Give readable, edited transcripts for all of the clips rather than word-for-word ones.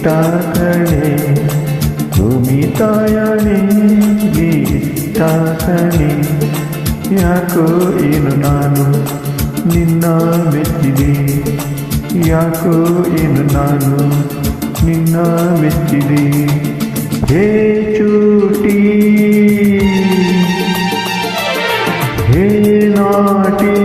ಇಷ್ಟ ಕಣೆ ಭೂಮಿ ತಾಯಣೆ ನೀ ಇಷ್ಟ ಕಣೆ ಯಾಕೋ ಏನು ನಾನು ನಿನ್ನ ಮೆಚ್ಚಿದೆ ಯಾಕೋ ಏನು ನಾನು ನಿನ್ನ ಮೆಚ್ಚಿದೆ ಹೇ ಚೂಟಿ ಹೇ ನಾಟಿ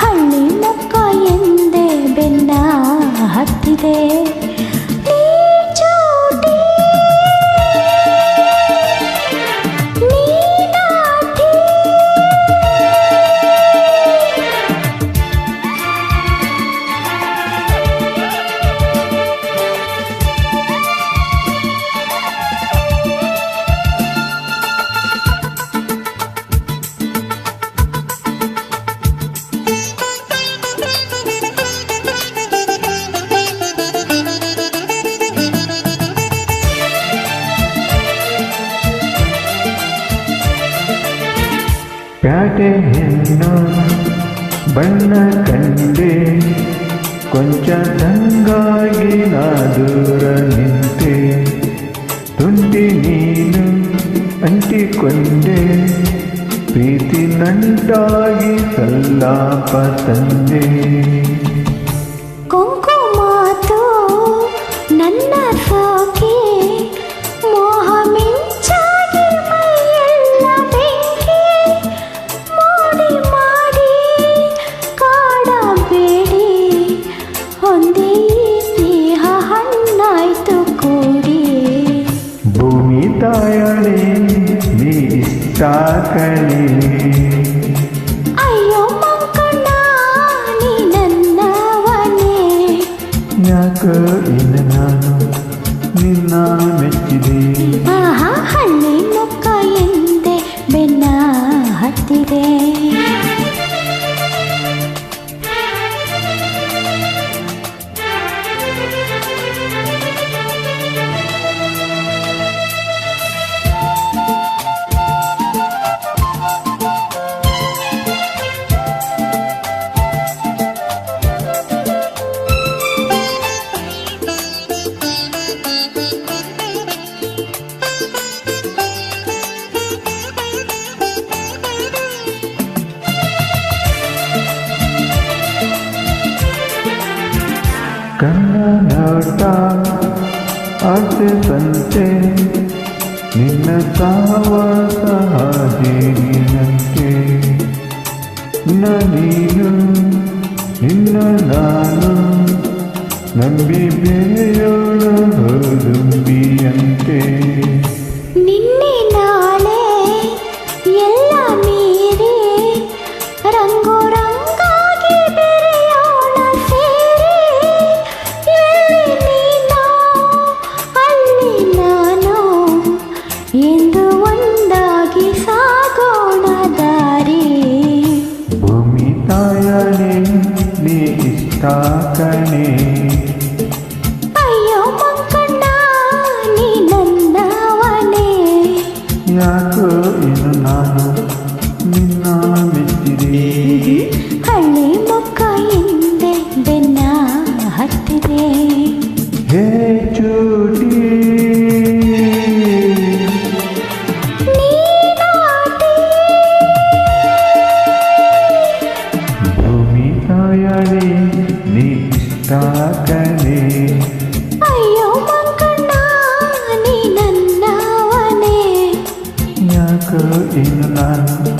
ಹಳ್ಳಿ ಮುಕ್ಕ ಎಂದೇ ಬೆನ್ನ ಹತ್ತಿದೆ ನೀ ಚೂಟಿ ನೀ ನಾಟಿ ಪ್ಯಾಟೆ ಹೆಣ್ಣು ಬಣ್ಣ ಕಂಡೆ ಕೊಂಚ ತಂಗಾಗಿ ನಾ ದೂರ ನಿಂತೆ ತುಂಟಿ ನೀನು ಅಂಟಿಕೊಂಡೆ ಪ್ರೀತಿ ನಂಟಾಗಿ ಸಲ್ಲಾಪ ತಂದೆ ಕುಂಕುಮಾತು ನನ್ನ ಸಾಕಿ ಮೋಹ ಮಿಂಚಾಗಿ ಮೈಯೆಲ್ಲ ಬೆಂಕಿ ಮಾಡಿ ಮಾಡಿ ಕಾಡಬೇಡಿ ಒಂದೇ ಸ್ನೇಹ ಹಣ್ಣಾಯ್ತು ಕೂಡಿ ಭೂಮಿ ತಾಯಣೆ ನೀ ಇಷ್ಟ ಕಣೆ ಅಯ್ಯೋ ಮಂಕಣ್ಣ ನೀ ನನ್ನವನೇ ಯಾಕೋ ಇನ್ನು ನಾನು ನಿನ್ನ ಮೆಚ್ಚಿದೆ ಆಹಾ ಹಳ್ಳಿ ಮುಕ್ಕ ಎಂದೇ ಬೆನ್ನ ಹತ್ತಿದೆ ಕಣ್ಣ ನೋಟ ಆಸೆ ಸಂತೆ ನಿನ್ನ ಸಾವಾಸ ಹಾದಿನಂತೆ ನೀನು ನಿನ್ನ ನಾನು ನಂಬಿ ಬೇಯೋಣ ಹೋದುಂಬಿಯಂತೆ ನಿನ್ನೆ ನಾಳೆ ಎಲ್ಲ ಮೀರಿ ರಂಗು ರಂಗಾಗಿ ಬೆರೆಯೋಣ ಸೇರಿ ಎಲ್ಲಿ ನೀನು ಅಲ್ಲಿ ನಾನು ಎಂದು ಒಂದಾಗಿ ಸಾಗೋಣ ದಾರಿ ಭೂಮಿ ತಾಯಣೆ ನೀ ಇಷ್ಟ ಕಣೆ ಅಯ್ಯೋ ಮಂಕಣ್ಣ ನೀ ನನ್ನವನೇ ಯಾಕೋ ಇನ್ನು ನಾನು ನಿನ್ನ ಮೆಚ್ಚಿದೆ ಹಳ್ಳಿ ಮುಕ್ಕ ಎಂದೇ ಬೆನ್ನ ಹತ್ತಿದೆ ಹೇ ಚೂಟಿ ನೀ ನಾಟಿ ಭೂಮಿ ತಾಯಣೆ ನೀ ಇಷ್ಟ ಕಣೆ ಅಯ್ಯೋ ಮಂಕಣ್ಣ ನೀ ನನ್ನವನೇ ಯಾಕೋ ಇನ್ನು ನಾನು